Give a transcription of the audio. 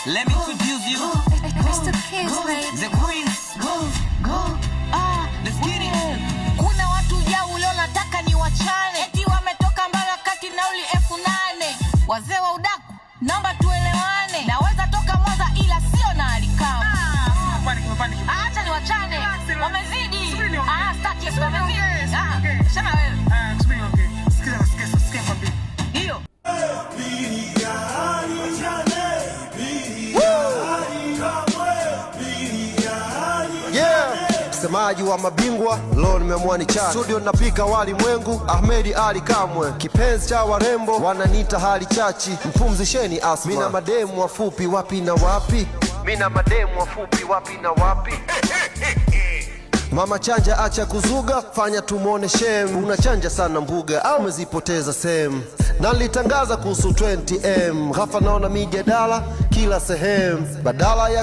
Let me introduce you. It's the kids, baby. The queens. Let's get it. Kuna watu jau leo nataka ni wachane. Eti wametoka mbali wakati nauli 8,000. Wazee wa udaku, naomba tuelewane. Naweza toka Mwanza ila sio na Alikama. Panic. Acha ni wachane. Wamezidi. Staki yesu wamezidi. Sema wewe. Sikia kwambia. Hiyo. Msemaji wa mabingwa leo nimeamua ni chana. Studio napika wali mwengu Ahmed Ali Kamwe. Kipenzi cha warembo wananiita hali chachi. Mpumzisheni asma. Mina mademu wafupi wapi na wapi. Mama chanja acha kuzuga, fanya tumone shame. Unachanja sana mbuga au umezipoteza sehemu. Na nilitangaza kuhusu 20M. Ghafla naona mijadala kila sehemu. Badala ya